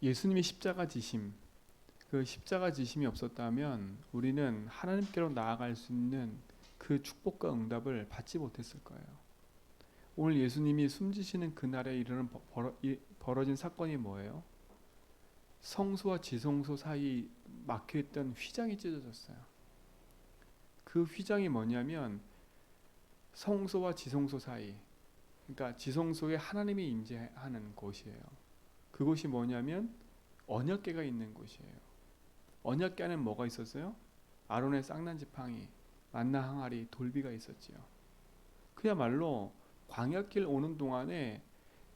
예수님이 십자가 지심, 그 십자가 지심이 없었다면 우리는 하나님께로 나아갈 수 있는 그 축복과 응답을 받지 못했을 거예요. 오늘 예수님이 숨지시는 그날에 벌어진 사건이 뭐예요? 성소와 지성소 사이 막혀있던 휘장이 찢어졌어요. 그 휘장이 뭐냐면 성소와 지성소 사이, 그러니까 지성소에 하나님이 임재하는 곳이에요. 그곳이 뭐냐면 언약궤가 있는 곳이에요. 언약궤 안에 뭐가 있었어요? 아론의 쌍난 지팡이, 만나 항아리, 돌비가 있었지요. 그야말로 광야길 오는 동안에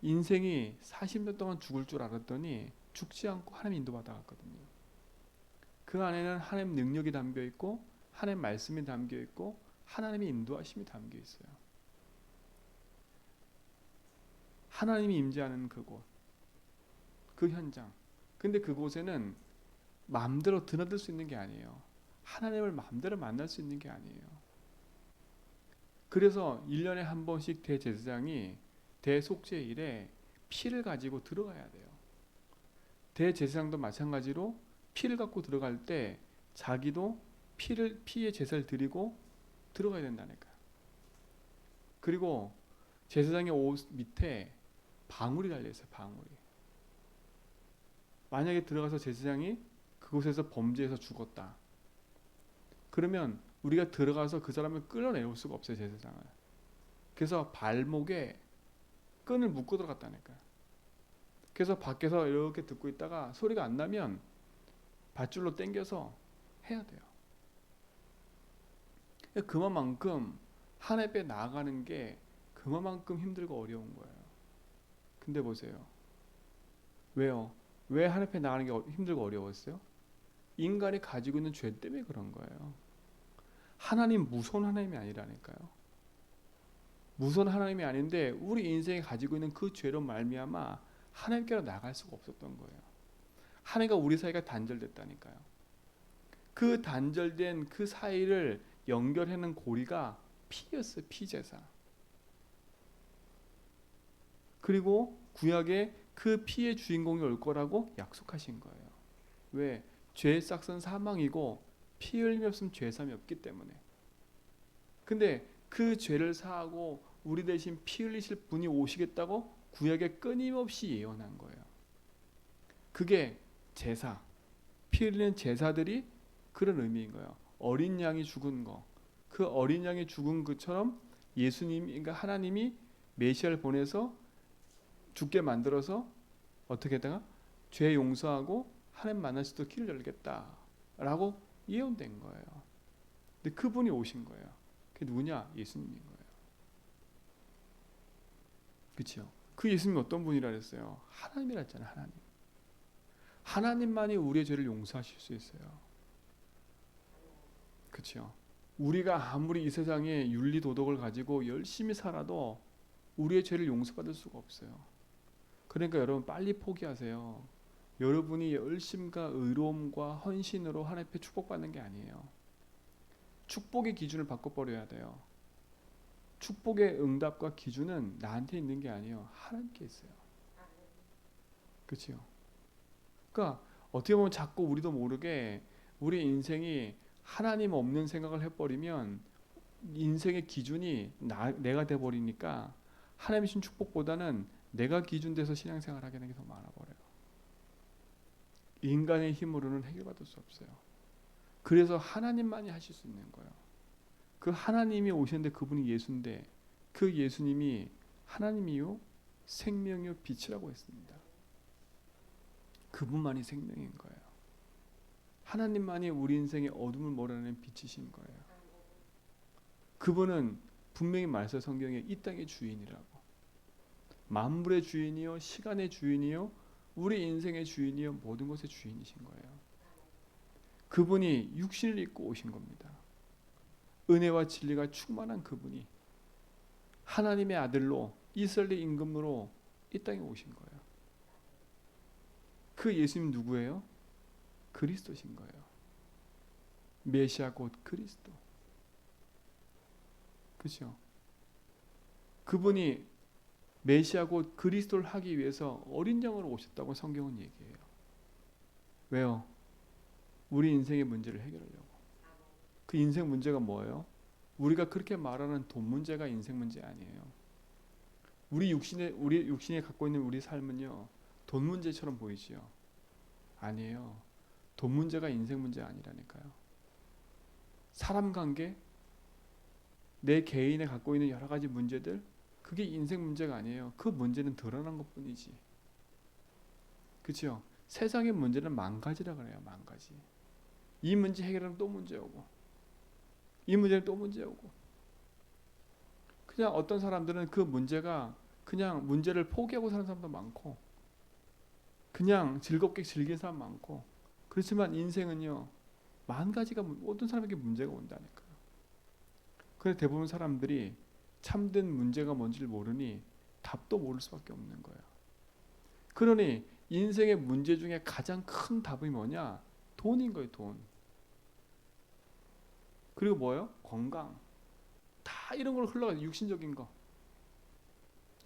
인생이 40년 동안 죽을 줄 알았더니 죽지 않고 하나님 인도받아 갔거든요. 그 안에는 하나님 능력이 담겨 있고 하나님 말씀이 담겨 있고 하나님의 인도하심이 담겨 있어요. 하나님이 임재하는 그곳, 그 현장. 근데 그곳에는 마음대로 드나들 수 있는 게 아니에요. 하나님을 마음대로 만날 수 있는 게 아니에요. 그래서 1년에 한 번씩 대제사장이 대속죄일에 피를 가지고 들어가야 돼요. 대제사장도 마찬가지로 피를 갖고 들어갈 때 자기도 피의 제사를 드리고 들어가야 된다니까요. 그리고 제사장의 옷 밑에 방울이 달려있어요. 방울이. 만약에 들어가서 제사장이 그곳에서 범죄해서 죽었다. 그러면 우리가 들어가서 그 사람을 끌어내올 수가 없어요. 제사장을. 그래서 발목에 끈을 묶고 들어갔다니까요. 그래서 밖에서 이렇게 듣고 있다가 소리가 안 나면 밧줄로 당겨서 해야 돼요. 그만큼 하나님께 나아가는 게 그만큼 힘들고 어려운 거예요. 근데 보세요. 왜요? 왜 하나님 앞에 나가는 게 힘들고 어려웠어요? 인간이 가지고 있는 죄 때문에 그런 거예요. 하나님 무서운 하나님이 아니라니까요. 무서운 하나님이 아닌데 우리 인생에 가지고 있는 그 죄로 말미암아 하나님께로 나갈 수가 없었던 거예요. 하나님과 우리 사이가 단절됐다니까요. 그 단절된 그 사이를 연결하는 고리가 피였어요. 피제사. 그리고 구약에 그 피의 주인공이 올 거라고 약속하신 거예요. 왜? 죄의 싹은 사망이고 피 흘림이 없으면 죄삼이 없기 때문에. 근데 그 죄를 사하고 우리 대신 피 흘리실 분이 오시겠다고 구약에 끊임없이 예언한 거예요. 그게 제사, 피 흘리는 제사들이 그런 의미인 거예요. 어린 양이 죽은 거, 그 어린 양이 죽은 것처럼 예수님이, 그러니까 하나님이 메시아를 보내서 죽게 만들어서 어떻게 했다가 죄 용서하고 하나님 만날 수 있도록 길을 열겠다라고 예언된 거예요. 근데 그분이 오신 거예요. 그게 누구냐? 예수님인 거예요. 그렇죠? 그 예수님이 어떤 분이라 그랬어요? 하나님이라 했잖아요. 하나님. 하나님만이 우리의 죄를 용서하실 수 있어요. 그렇죠? 우리가 아무리 이 세상에 윤리 도덕을 가지고 열심히 살아도 우리의 죄를 용서받을 수가 없어요. 그러니까 여러분 빨리 포기하세요. 여러분이 열심과 의로움과 헌신으로 하나님 앞에 축복받는 게 아니에요. 축복의 기준을 바꿔버려야 돼요. 축복의 응답과 기준은 나한테 있는 게 아니에요. 하나님께 있어요. 그렇죠? 그러니까 어떻게 보면 자꾸 우리도 모르게 우리 인생이 하나님 없는 생각을 해버리면 인생의 기준이 내가 돼버리니까 하나님의 신 축복보다는 내가 기준돼서 신앙생활을 하게 되는 게 더 많아버려요. 인간의 힘으로는 해결받을 수 없어요. 그래서 하나님만이 하실 수 있는 거예요. 그 하나님이 오셨는데 그분이 예수인데 그 예수님이 하나님이요 생명이요 빛이라고 했습니다. 그분만이 생명인 거예요. 하나님만이 우리 인생의 어둠을 몰아내는 빛이신 거예요. 그분은 분명히 말씀 성경에 이 땅의 주인이라고. 만물의 주인이요 시간의 주인이요 우리 인생의 주인이요 모든 것의 주인이신 거예요. 그분이 육신을 입고 오신 겁니다. 은혜와 진리가 충만한 그분이 하나님의 아들로 이스라엘의 임금으로 이 땅에 오신 거예요. 그 예수님 누구예요? 그리스도신 거예요. 메시아 곧 그리스도. 그렇죠? 그분이 메시아 곧 그리스도를 하기 위해서 어린 양으로 오셨다고 성경은 얘기해요. 왜요? 우리 인생의 문제를 해결하려고. 그 인생 문제가 뭐예요? 우리가 그렇게 말하는 돈 문제가 인생 문제 아니에요. 우리 육신에 갖고 있는 우리 삶은요, 돈 문제처럼 보이지요. 아니에요. 돈 문제가 인생 문제 아니라니까요. 사람 관계, 내 개인에 갖고 있는 여러 가지 문제들, 그게 인생 문제가 아니에요. 그 문제는 드러난 것뿐이지. 그렇죠? 세상의 문제는 만 가지라 그래요. 만 가지. 이 문제 해결하면 또 문제 오고, 이 문제는 또 문제 오고. 그냥 어떤 사람들은 그 문제가 그냥 문제를 포기하고 사는 사람도 많고, 그냥 즐겁게 즐긴 사람 많고. 그렇지만 인생은요, 만 가지가 모든 사람에게 문제가 온다니까요. 그래서 대부분 사람들이 참된 문제가 뭔지를 모르니 답도 모를 수밖에 없는 거예요. 그러니 인생의 문제 중에 가장 큰 답이 뭐냐? 돈인 거예요, 돈. 그리고 뭐예요? 건강. 다 이런 걸 흘러가요. 육신적인 거.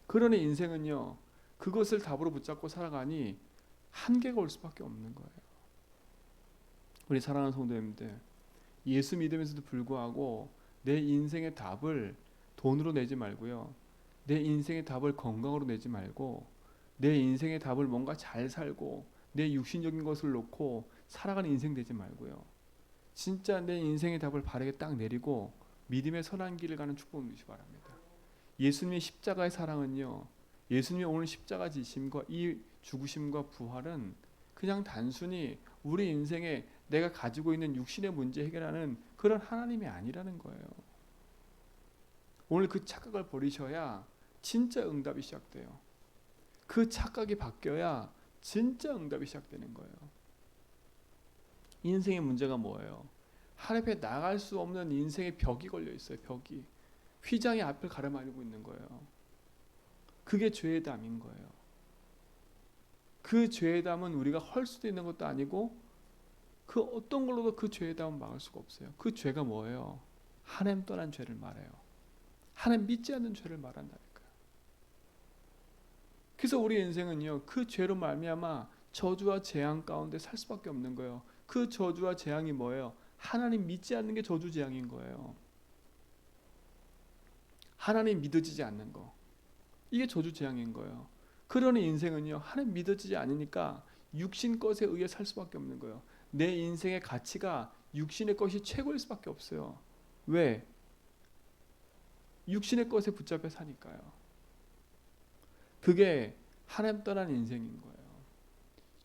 그러니 인생은요, 그것을 답으로 붙잡고 살아가니 한계가 올 수밖에 없는 거예요. 우리 사랑하는 성도님들, 예수 믿으면서도 불구하고 내 인생의 답을 돈으로 내지 말고요. 내 인생의 답을 건강으로 내지 말고, 내 인생의 답을 뭔가 잘 살고 내 육신적인 것을 놓고 살아가는 인생 되지 말고요. 진짜 내 인생의 답을 바르게 딱 내리고 믿음의 선한 길을 가는 축복을 누리시기 바랍니다. 예수님의 십자가의 사랑은요, 예수님의 오늘 십자가 지심과 이 죽으심과 부활은 그냥 단순히 우리 인생에 내가 가지고 있는 육신의 문제 해결하는 그런 하나님이 아니라는 거예요. 오늘 그 착각을 버리셔야 진짜 응답이 시작돼요. 그 착각이 바뀌어야 진짜 응답이 시작되는 거예요. 인생의 문제가 뭐예요? 하늘에 나갈 수 없는 인생의 벽이 걸려 있어요. 벽이. 휘장이 앞을 가로막고 있는 거예요. 그게 죄의 담인 거예요. 그 죄의 담은 우리가 헐 수도 있는 것도 아니고 그 어떤 걸로도 그 죄의 담은 막을 수가 없어요. 그 죄가 뭐예요? 하나님 떠난 죄를 말해요. 하나님 믿지 않는 죄를 말한다니까요. 그래서 우리 인생은요, 그 죄로 말미암아 저주와 재앙 가운데 살 수밖에 없는 거예요. 그 저주와 재앙이 뭐예요? 하나님 믿지 않는 게 저주 재앙인 거예요. 하나님 믿어지지 않는 거, 이게 저주 재앙인 거예요. 그러니 인생은요, 하나님 믿어지지 않으니까 육신 것에 의해 살 수밖에 없는 거예요. 내 인생의 가치가 육신의 것이 최고일 수밖에 없어요. 왜? 육신의 것에 붙잡혀 사니까요. 그게 하나님 떠난 인생인 거예요.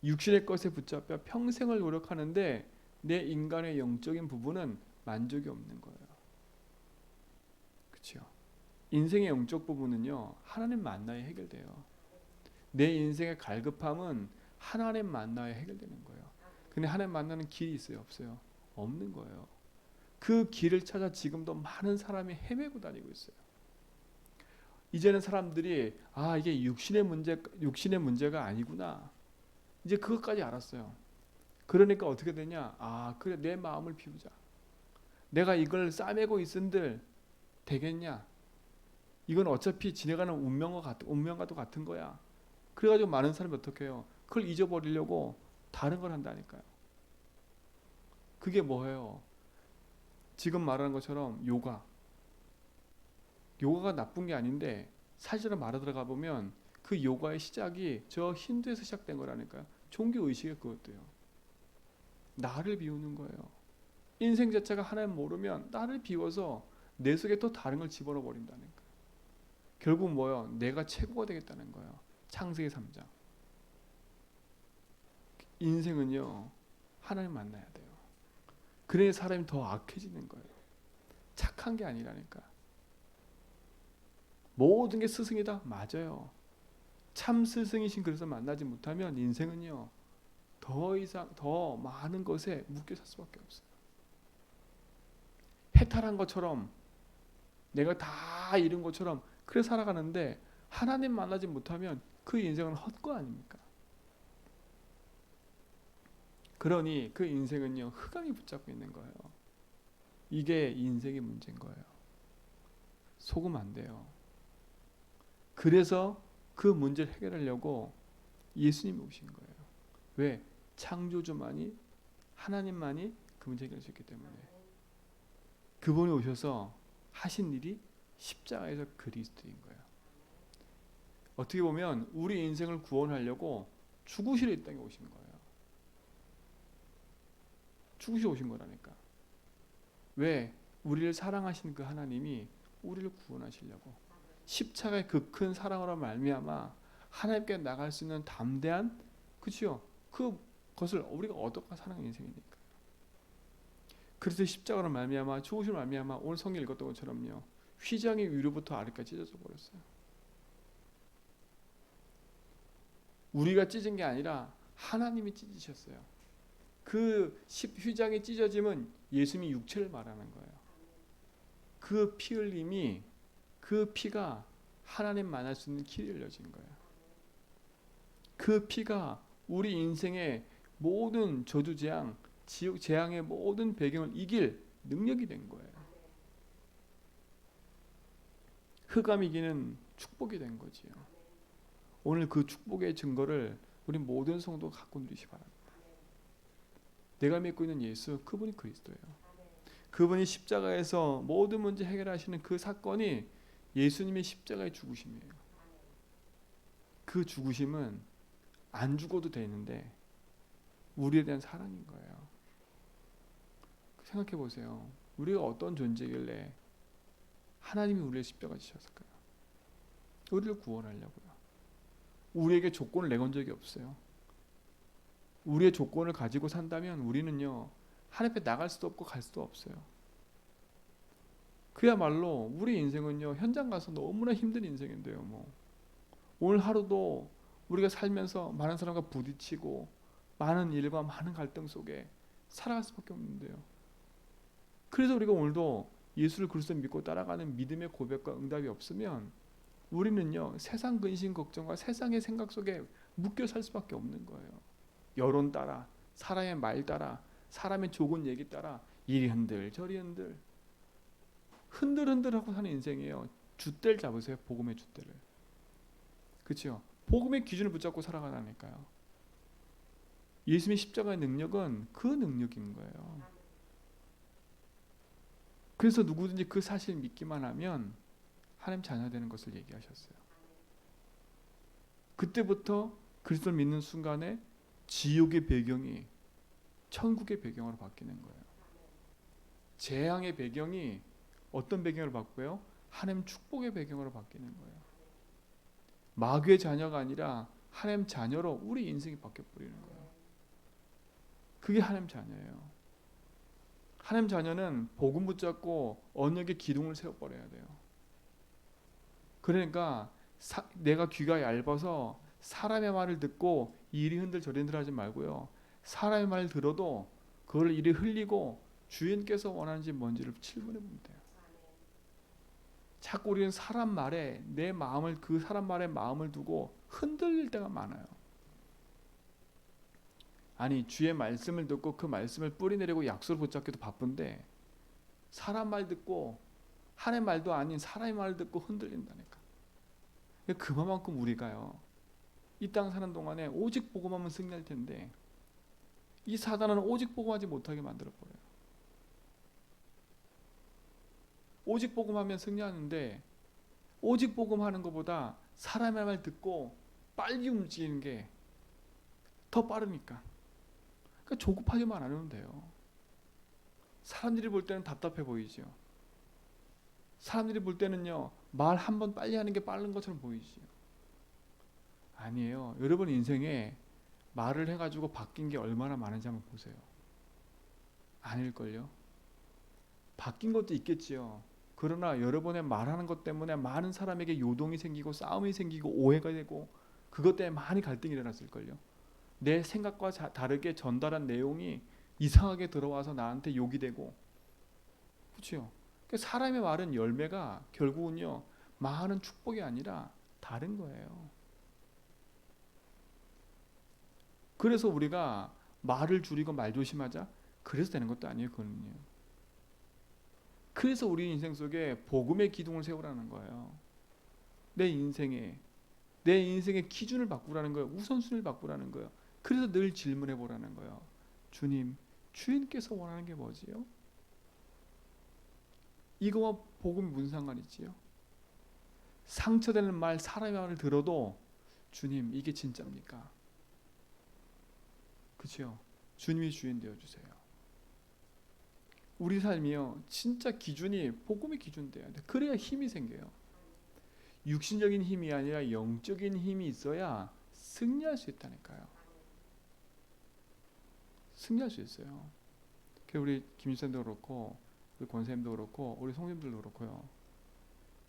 육신의 것에 붙잡혀 평생을 노력하는데 내 인간의 영적인 부분은 만족이 없는 거예요. 그렇죠? 인생의 영적 부분은요, 하나님 만나야 해결돼요. 내 인생의 갈급함은 하나님 만나야 해결되는 거예요. 근데 하나님 만나는 길이 있어요, 없어요? 없는 거예요. 그 길을 찾아 지금도 많은 사람이 헤매고 다니고 있어요. 이제는 사람들이 이게 육신의 문제가 아니구나. 이제 그것까지 알았어요. 그러니까 어떻게 되냐? 그래, 내 마음을 비우자. 내가 이걸 싸매고 있은들 되겠냐? 이건 어차피 지나가는 운명과도 같은 거야. 그래가지고 많은 사람이 어떻게 해요? 그걸 잊어버리려고 다른 걸 한다니까요. 그게 뭐예요? 지금 말하는 것처럼 요가가 나쁜 게 아닌데 사실은 말에 들어가 보면 그 요가의 시작이 저 힌두에서 시작된 거라니까요. 종교 의식의 그것도요. 나를 비우는 거예요. 인생 자체가 하나님 모르면 나를 비워서 내 속에 또 다른 걸 집어넣어 버린다니까. 결국 뭐예요? 내가 최고가 되겠다는 거예요. 창세기 3장. 인생은요, 하나님 만나야 돼요. 그래야 사람이 더 악해지는 거예요. 착한 게 아니라니까. 모든 게 스승이다? 맞아요. 참 스승이신 그래서 만나지 못하면 인생은요, 더 이상 더 많은 것에 묶여 살 수밖에 없어요. 해탈한 것처럼 내가 다 잃은 것처럼 그래 살아가는데 하나님 만나지 못하면 그 인생은 헛거 아닙니까? 그러니 그 인생은요, 흑암이 붙잡고 있는 거예요. 이게 인생의 문제인 거예요. 속으면 안 돼요. 그래서 그 문제를 해결하려고 예수님이 오신 거예요. 왜? 창조주만이, 하나님만이 그 문제 해결할 수 있기 때문에 그분이 오셔서 하신 일이 십자가에서 그리스도인 거예요. 어떻게 보면 우리 인생을 구원하려고 죽으시러 이 땅에 오신 거예요. 죽으시러 오신 거라니까. 왜? 우리를 사랑하신 그 하나님이 우리를 구원하시려고 십자가의 그 큰 사랑으로 말미암아 하나님께 나갈 수 있는 담대한, 그렇죠? 그것을 우리가 얻어가 사는 인생이니까. 그래서 십자가로 말미암아, 죽으심으로 말미암아 오늘 성경 읽었던 것처럼요, 휘장이 위로부터 아래까지 찢어져 버렸어요. 우리가 찢은 게 아니라 하나님이 찢으셨어요. 그 휘장이 찢어짐은 예수님이 육체를 말하는 거예요. 그 피 흘림이, 그 피가 하나님 만날 수 있는 길이 열려진 거예요. 그 피가 우리 인생의 모든 저주 재앙, 지옥 재앙의 모든 배경을 이길 능력이 된 거예요. 흑암 이기는 축복이 된 거지요. 오늘 그 축복의 증거를 우리 모든 성도 갖고 누리시 바랍니다. 내가 믿고 있는 예수, 그분이 그리스도예요. 그분이 십자가에서 모든 문제 해결하시는 그 사건이 예수님의 십자가의 죽으심이에요. 그 죽으심은 안 죽어도 되는데 우리에 대한 사랑인 거예요. 생각해 보세요. 우리가 어떤 존재길래 하나님이 우리를 십자가 지셨을까요? 우리를 구원하려고요. 우리에게 조건을 내건 적이 없어요. 우리의 조건을 가지고 산다면 우리는요, 하나님 앞에 나갈 수도 없고 갈 수도 없어요. 그야말로 우리 인생은요, 현장 가서 너무나 힘든 인생인데요. 오늘 하루도 우리가 살면서 많은 사람과 부딪히고 많은 일과 많은 갈등 속에 살아갈 수밖에 없는데요. 그래서 우리가 오늘도 예수를 그리스도 믿고 따라가는 믿음의 고백과 응답이 없으면 우리는요, 세상 근심 걱정과 세상의 생각 속에 묶여 살 수밖에 없는 거예요. 여론 따라, 사람의 말 따라, 사람의 좋은 얘기 따라 이리 흔들 저리 흔들 흔들흔들하고 사는 인생이에요. 줏대를 잡으세요. 복음의 줏대를. 그렇죠? 복음의 기준을 붙잡고 살아가라니까요. 예수님의 십자가의 능력은 그 능력인 거예요. 그래서 누구든지 그 사실을 믿기만 하면 하나님 자녀 되는 것을 얘기하셨어요. 그때부터 그리스도를 믿는 순간에 지옥의 배경이 천국의 배경으로 바뀌는 거예요. 재앙의 배경이 어떤 배경으로 바뀌어요? 하나님 축복의 배경으로 바뀌는 거예요. 마귀의 자녀가 아니라 하나님 자녀로 우리 인생이 바뀌어버리는 거예요. 그게 하나님 자녀예요. 하나님 자녀는 복음 붙잡고 언약의 기둥을 세워버려야 돼요. 그러니까 내가 귀가 얇아서 사람의 말을 듣고 이리 흔들 저리 흔들 하지 말고요. 사람의 말을 들어도 그걸 이리 흘리고 주인께서 원하는지 뭔지를 7분에 보면 돼요. 자꾸 우리는 사람 말에 내 마음을, 그 사람 말에 마음을 두고 흔들릴 때가 많아요. 아니, 주의 말씀을 듣고 그 말씀을 뿌리내리고 약속을 붙잡기도 바쁜데 사람 말 듣고 하나님 말도 아닌 사람의 말을 듣고 흔들린다니까. 그만큼 우리가요, 이 땅 사는 동안에 오직 복음하면 승리할 텐데 이 사단은 오직 복음하지 못하게 만들어버려요. 오직 복음하면 승리하는데 오직 복음하는 것보다 사람의 말 듣고 빨리 움직이는 게 더 빠르니까. 그러니까 조급하게만 안 하면 돼요. 사람들이 볼 때는 답답해 보이죠. 사람들이 볼 때는요, 말 한 번 빨리 하는 게 빠른 것처럼 보이죠. 아니에요. 여러분 인생에 말을 해가지고 바뀐 게 얼마나 많은지 한번 보세요. 아닐걸요. 바뀐 것도 있겠지요. 그러나 여러분의 말하는 것 때문에 많은 사람에게 요동이 생기고 싸움이 생기고 오해가 되고 그것 때문에 많이 갈등이 일어났을걸요. 내 생각과 다르게 전달한 내용이 이상하게 들어와서 나한테 욕이 되고, 그렇죠? 사람의 말은 열매가 결국은요, 많은 축복이 아니라 다른 거예요. 그래서 우리가 말을 줄이고 말 조심하자, 그래서 되는 것도 아니에요. 그거는요. 그래서 우리 인생 속에 복음의 기둥을 세우라는 거예요. 내 인생의 기준을 바꾸라는 거예요. 우선순위를 바꾸라는 거예요. 그래서 늘 질문해 보라는 거예요. 주님, 주인께서 원하는 게 뭐지요? 이거와 복음이 무슨 상관이지요? 상처되는 말, 사람의 말을 들어도 주님, 이게 진짜입니까? 그렇죠? 주님이 주인 되어 주세요. 우리 삶이요, 진짜 기준이 복음의 기준 돼야 돼. 그래야 힘이 생겨요. 육신적인 힘이 아니라 영적인 힘이 있어야 승리할 수 있다니까요. 승리할 수 있어요. 우리 김일선도 그렇고, 우리 권쌤도 그렇고, 우리 성님들도 그렇고요.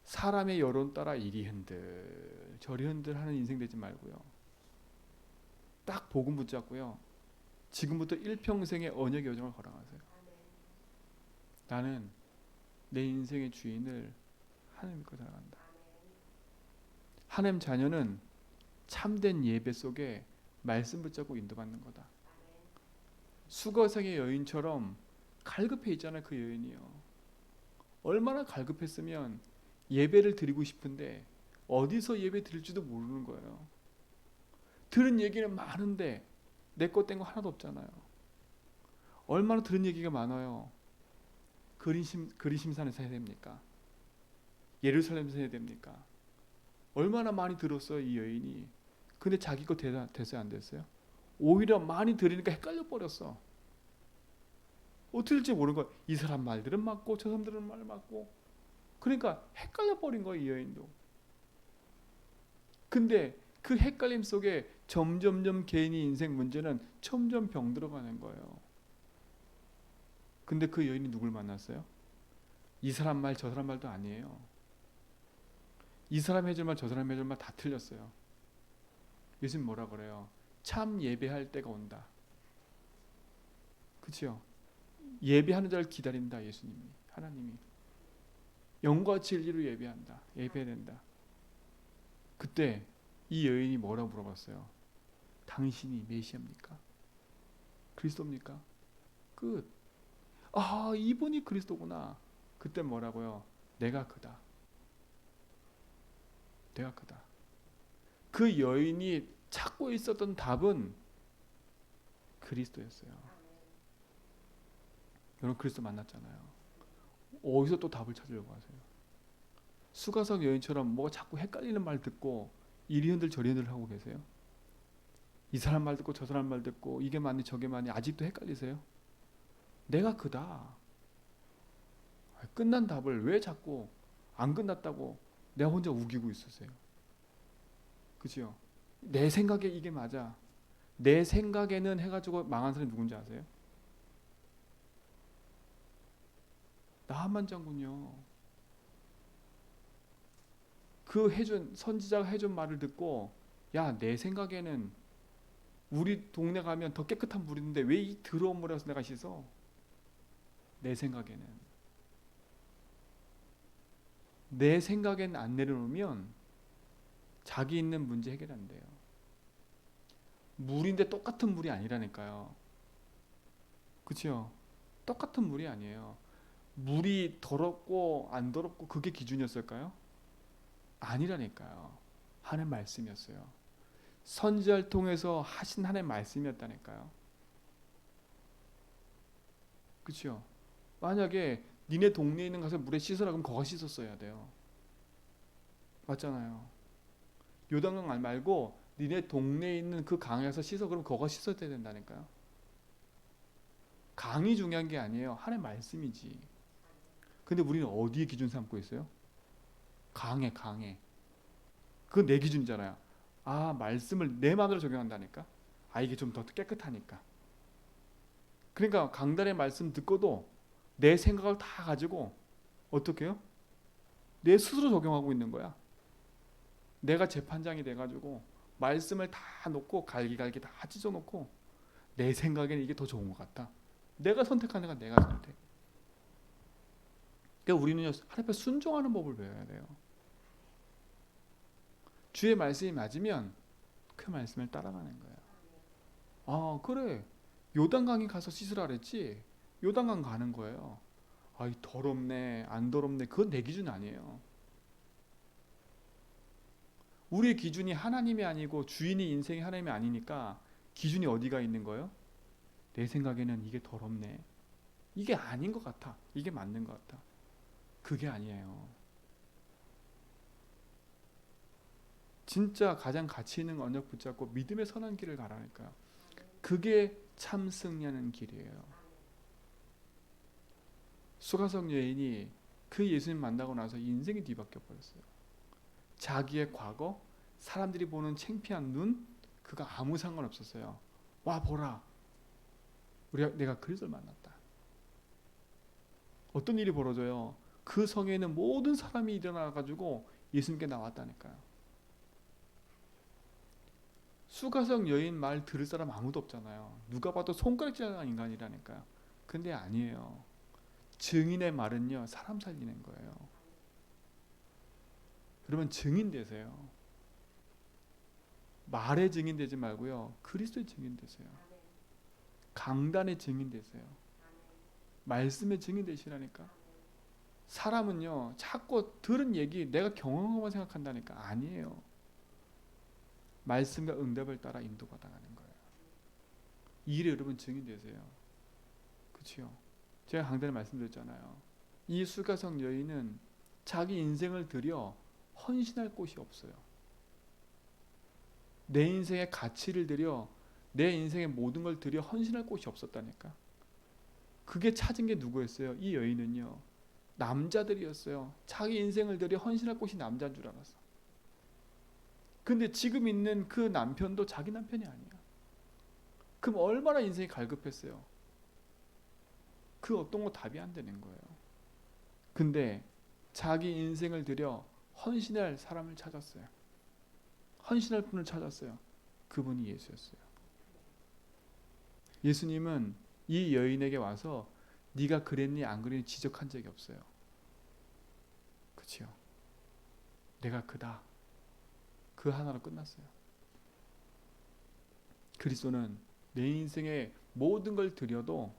사람의 여론 따라 이리 흔들 저리 흔들 하는 인생 되지 말고요. 딱 복음 붙잡고요. 지금부터 일평생의 언약의 여정을 걸어가세요. 나는 내 인생의 주인을 하나님 믿고 살아간다. 하나님 자녀는 참된 예배 속에 말씀 붙잡고 인도받는 거다. 수거성의 여인처럼 갈급해 있잖아요. 그 여인이요. 얼마나 갈급했으면 예배를 드리고 싶은데 어디서 예배 드릴지도 모르는 거예요. 들은 얘기는 많은데 내 것 된 거 하나도 없잖아요. 얼마나 들은 얘기가 많아요. 그리심산에서 해야 됩니까? 예루살렘에서 해야 됩니까? 얼마나 많이 들었어요, 이 여인이. 근데 자기 거 됐어요, 안 됐어요? 오히려 많이 들으니까 헷갈려 버렸어. 어떻게 될지 모르는 거야. 이 사람 말들은 맞고 저 사람들은 말 맞고. 그러니까 헷갈려 버린 거야, 이 여인도. 근데 그 헷갈림 속에 점점점 개인의 인생 문제는 점점 병들어가는 거예요. 근데 그 여인이 누굴 만났어요? 이 사람 말 저 사람 말도 아니에요. 이 사람 해줄 말 저 사람 해줄 말 다 틀렸어요. 예수님 뭐라 그래요? 참 예배할 때가 온다. 그렇죠? 예배하는 자를 기다린다. 예수님이, 하나님이 영과 진리로 예배한다. 예배해야 된다. 그때 이 여인이 뭐라고 물어봤어요? 당신이 메시아입니까? 그리스도입니까? 끝. 아, 이분이 그리스도구나. 그때 뭐라고요? 내가 그다. 내가 그다. 그 여인이 찾고 있었던 답은 그리스도였어요. 여러분 그리스도 만났잖아요. 어디서 또 답을 찾으려고 하세요? 수가성 여인처럼 뭐가 자꾸 헷갈리는 말 듣고 이리 흔들 저리 흔들 하고 계세요? 이 사람 말 듣고 저 사람 말 듣고 이게 맞니 저게 맞니 아직도 헷갈리세요? 내가 그다. 끝난 답을 왜 자꾸 안 끝났다고 내가 혼자 우기고 있으세요? 그죠? 내 생각에 이게 맞아. 내 생각에는 해가지고 망한 사람이 누군지 아세요? 나한만 장군요. 그 선지자가 해준 말을 듣고 야, 내 생각에는 우리 동네 가면 더 깨끗한 물인데 왜 이 더러운 물에서 내가 씻어? 내 생각엔 안 내려놓으면 자기 있는 문제 해결 안 돼요. 물인데 똑같은 물이 아니라니까요. 그렇죠? 똑같은 물이 아니에요. 물이 더럽고 안 더럽고 그게 기준이었을까요? 아니라니까요. 하나님 말씀이었어요. 선지자를 통해서 하신 하나님 말씀이었다니까요. 그렇죠? 만약에 니네 동네에 있는 가서 물에 씻으라 그러면 거가 씻었어야 돼요. 맞잖아요. 요단강 말고 니네 동네에 있는 그 강에서 씻어 그러면 거가 씻어야 된다니까요. 강이 중요한 게 아니에요. 하나님 말씀이지. 근데 우리는 어디에 기준 삼고 있어요? 강에. 그건 내 기준이잖아요. 아, 말씀을 내 마음대로 적용한다니까. 아, 이게 좀 더 깨끗하니까. 그러니까 강단의 말씀 듣고도 내 생각을 다 가지고 어떻게 해요? 내 스스로 적용하고 있는 거야. 내가 재판장이 돼가지고 말씀을 다 놓고 갈기갈기 다 찢어놓고 내 생각에는 이게 더 좋은 것 같다. 내가 선택하는 건 내가 선택. 그러니까 우리는 하나님 앞에 순종하는 법을 배워야 돼요. 주의 말씀이 맞으면 그 말씀을 따라가는 거예요. 아, 그래. 요단강에 가서 씻으라 그랬지. 요단강 가는 거예요. 아, 더럽네, 안 더럽네. 그건 내 기준 아니에요. 우리의 기준이 하나님이 아니고 주인이 인생이 하나님이 아니니까 기준이 어디가 있는 거예요? 내 생각에는 이게 더럽네. 이게 아닌 것 같아. 이게 맞는 것 같아. 그게 아니에요. 진짜 가장 가치 있는 언약 붙잡고 믿음의 선한 길을 가라니까요. 그게 참 승리하는 길이에요. 수가성 여인이 그 예수님 만나고 나서 인생이 뒤바뀌어 버렸어요. 자기의 과거, 사람들이 보는 창피한 눈, 그거 아무 상관없었어요. 와 보라, 내가 그리스도를 만났다. 어떤 일이 벌어져요? 그 성에 있는 모든 사람이 일어나가지고 예수님께 나왔다니까요. 수가성 여인 말 들을 사람 아무도 없잖아요. 누가 봐도 손가락질하는 인간이라니까요. 근데 아니에요. 증인의 말은요, 사람 살리는 거예요. 여러분 증인 되세요. 말의 증인 되지 말고요, 그리스도의 증인 되세요. 강단의 증인 되세요. 말씀의 증인 되시라니까. 사람은요, 자꾸 들은 얘기 내가 경험한 것만 생각한다니까. 아니에요. 말씀과 응답을 따라 인도받아가는 거예요. 이 일에 여러분 증인 되세요. 그렇죠? 제가 강단에 말씀드렸잖아요. 이 수가성 여인은 자기 인생을 들여 헌신할 곳이 없어요. 내 인생의 가치를 들여, 내 인생의 모든 걸 들여 헌신할 곳이 없었다니까. 그게 찾은 게 누구였어요? 이 여인은요, 남자들이었어요. 자기 인생을 들여 헌신할 곳이 남자인 줄 알았어. 근데 지금 있는 그 남편도 자기 남편이 아니야. 그럼 얼마나 인생이 갈급했어요. 그 어떤 거 답이 안 되는 거예요. 근데 자기 인생을 들여 헌신할 사람을 찾았어요. 헌신할 분을 찾았어요. 그분이 예수였어요. 예수님은 이 여인에게 와서 네가 그랬니 안 그랬니 지적한 적이 없어요. 그렇죠? 내가 그다. 그 하나로 끝났어요. 그리스도는 내 인생의 모든 걸 드려도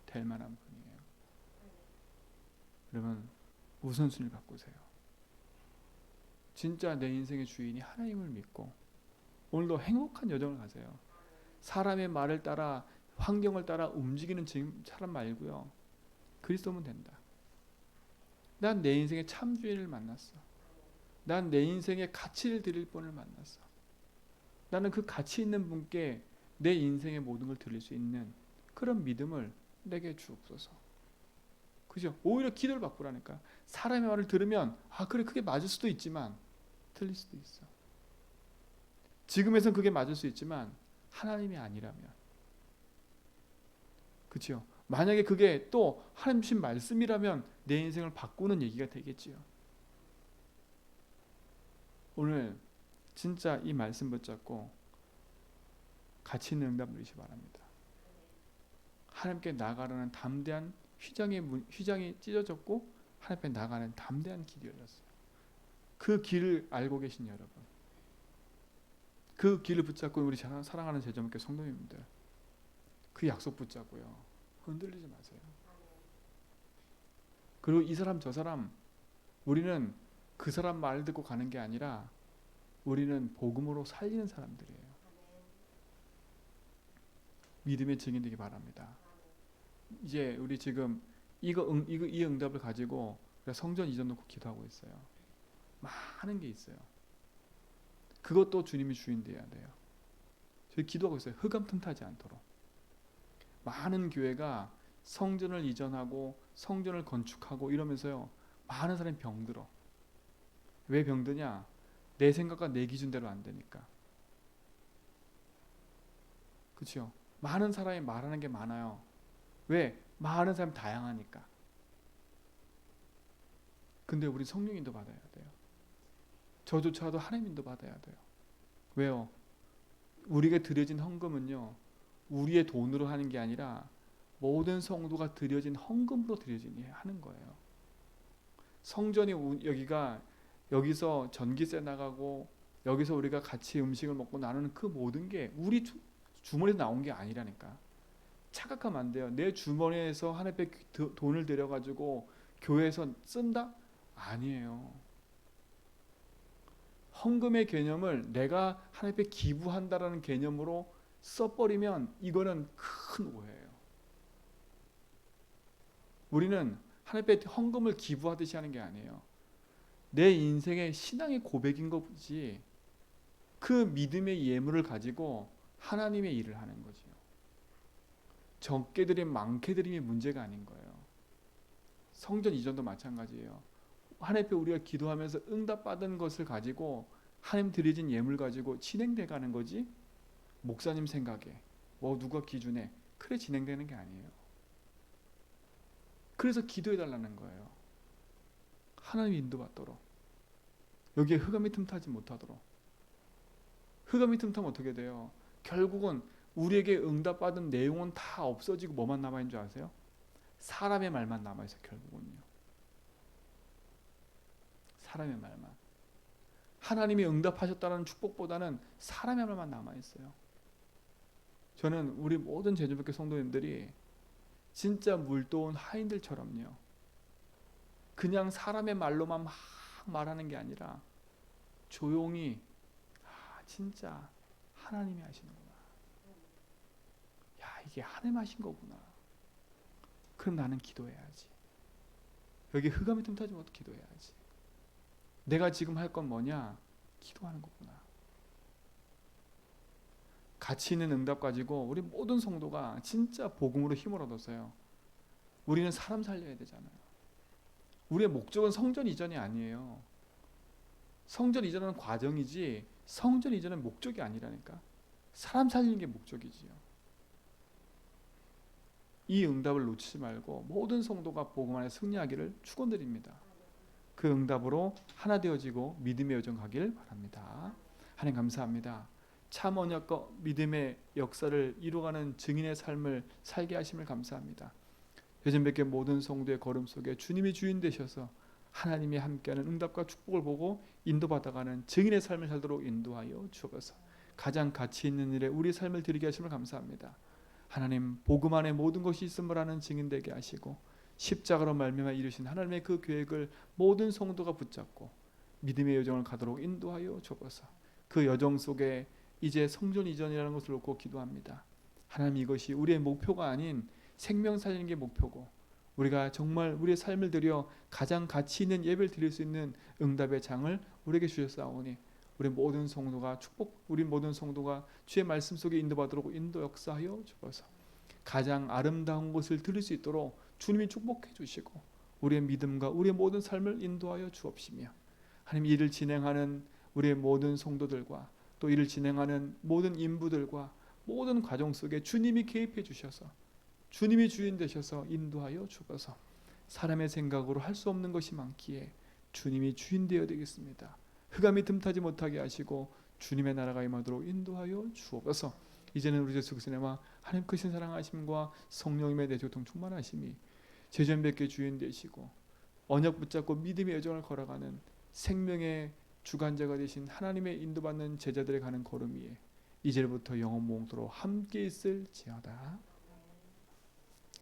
될 만한 분이에요. 여러분 우선순위를 바꾸세요. 진짜 내 인생의 주인이 하나님을 믿고 오늘도 행복한 여정을 가세요. 사람의 말을 따라, 환경을 따라 움직이는 사람 말고요, 그리스도면 된다. 난 내 인생의 참 주인을 만났어. 난 내 인생의 가치를 드릴 분을 만났어. 나는 그 가치 있는 분께 내 인생의 모든 걸 드릴 수 있는 그런 믿음을 내게 주옵소서. 그죠? 오히려 기도를 바꾸라니까. 사람의 말을 들으면 그래 그게 맞을 수도 있지만 틀릴 수도 있어. 지금에선 그게 맞을 수 있지만 하나님이 아니라면, 그렇죠? 만약에 그게 또 하나님 주신 말씀이라면 내 인생을 바꾸는 얘기가 되겠지요. 오늘 진짜 이 말씀 붙잡고 가치 있는 응답 누리시 바랍니다. 하나님께 나가라는 담대한 휘장이 찢어졌고 하나님께 나가는 담대한 길이 열렸어요. 그 길을 알고 계신 여러분, 그 길을 붙잡고 우리 사랑하는 제자목회 성도님들, 그 약속 붙잡고요, 흔들리지 마세요. 그리고 이 사람 저 사람, 우리는 그 사람 말 듣고 가는 게 아니라 우리는 복음으로 살리는 사람들이에요. 믿음의 증인 되기 바랍니다. 이제 우리 지금 이 응답을 가지고 성전 이전 놓고 기도하고 있어요. 많은 게 있어요. 그것도 주님이 주인 되어야 돼요. 저희 기도하고 있어요. 흑암 틈타지 않도록. 많은 교회가 성전을 이전하고 성전을 건축하고 이러면서요, 많은 사람이 병들어. 왜 병드냐? 내 생각과 내 기준대로 안 되니까. 그렇죠? 많은 사람이 말하는 게 많아요. 왜? 많은 사람이 다양하니까. 근데 우리 성령 인도 받아야 돼요. 저조차도 하나님 인도 받아야 돼요. 왜요? 우리가 드려진 헌금은요, 우리의 돈으로 하는 게 아니라 모든 성도가 드려진 헌금으로 드려지니 하는 거예요. 성전이 여기서 전기세 나가고 여기서 우리가 같이 음식을 먹고 나누는 그 모든 게 우리 주머니에서 나온 게 아니라니까. 착각하면 안 돼요. 내 주머니에서 하나님 앞에 돈을 들여가지고 교회에서 쓴다? 아니에요. 헌금의 개념을 내가 하나님 앞에 기부한다라는 개념으로 써버리면 이거는 큰 오해예요. 우리는 하나님 앞에 헌금을 기부하듯이 하는 게 아니에요. 내 인생의 신앙의 고백인 거지. 그 믿음의 예물을 가지고 하나님의 일을 하는 거지요. 적게 드림 많게 드림이 문제가 아닌 거예요. 성전 이전도 마찬가지예요. 하나님 앞에 우리가 기도하면서 응답받은 것을 가지고 하나님 드려진 예물 가지고 진행돼 가는 거지, 목사님 생각에 뭐 누가 기준에 그래 진행되는 게 아니에요. 그래서 기도해 달라는 거예요. 하나님 인도받도록, 여기에 흑암이 틈타지 못하도록. 흑암이 틈타면 어떻게 돼요? 결국은 우리에게 응답받은 내용은 다 없어지고 뭐만 남아있는 줄 아세요? 사람의 말만 남아있어요. 결국은요, 사람의 말만. 하나님이 응답하셨다는 축복보다는 사람의 말만 남아있어요. 저는 우리 모든 제주교회 성도님들이 진짜 물도온 하인들처럼요, 그냥 사람의 말로만 막 말하는 게 아니라 조용히 진짜 하나님이 하시는구나, 야 이게 하나님 하신 거구나, 그럼 나는 기도해야지. 여기 흑암이 틈타지 못해 기도해야지. 내가 지금 할 건 뭐냐? 기도하는 거구나. 가치 있는 응답 가지고 우리 모든 성도가 진짜 복음으로 힘을 얻었어요. 우리는 사람 살려야 되잖아요. 우리의 목적은 성전 이전이 아니에요. 성전 이전은 과정이지 성전 이전은 목적이 아니라니까. 사람 살리는 게 목적이지요. 이 응답을 놓치지 말고 모든 성도가 복음 안에 승리하기를 축원드립니다. 그 응답으로 하나 되어지고 믿음의 여정 가길 바랍니다. 하나님 감사합니다. 참 언약과 믿음의 역사를 이루어가는 증인의 삶을 살게 하심을 감사합니다. 여전뵙게 모든 성도의 걸음 속에 주님이 주인 되셔서 하나님이 함께하는 응답과 축복을 보고 인도받아가는 증인의 삶을 살도록 인도하여 주옵소서. 가장 가치 있는 일에 우리 삶을 드리게 하심을 감사합니다. 하나님, 복음 안에 모든 것이 있음을 아는 증인 되게 하시고 십자가로 말미암아 이루신 하나님의 그 계획을 모든 성도가 붙잡고 믿음의 여정을 가도록 인도하여 주옵소서. 그 여정 속에 이제 성전 이전이라는 것을 놓고 기도합니다. 하나님, 이것이 우리의 목표가 아닌 생명 살리는 게 목표고 우리가 정말 우리의 삶을 들여 가장 가치 있는 예배를 드릴 수 있는 응답의 장을 우리에게 주셨사오니 우리 모든 성도가 우리 모든 성도가 주의 말씀 속에 인도받도록 인도 역사하여 주옵소서. 가장 아름다운 것을 들을 수 있도록 주님이 축복해 주시고 우리의 믿음과 우리의 모든 삶을 인도하여 주옵시며, 하나님, 이를 진행하는 우리의 모든 성도들과 또 이를 진행하는 모든 인부들과 모든 과정 속에 주님이 개입해 주셔서 주님이 주인 되셔서 인도하여 주옵소서. 사람의 생각으로 할 수 없는 것이 많기에 주님이 주인 되어 되겠습니다. 흑암이 틈타지 못하게 하시고 주님의 나라가 임하도록 인도하여 주옵소서. 이제는 우리 예수 그리스도의 하나님 크신 사랑하심과 성령님의 내조통 충만하심이 제전백계 주인 되시고 언약 붙잡고 믿음의 여정을 걸어가는 생명의 주관자가 되신 하나님의 인도받는 제자들의 가는 걸음 위에 이제부터 영원 무궁토록 함께 있을지어다.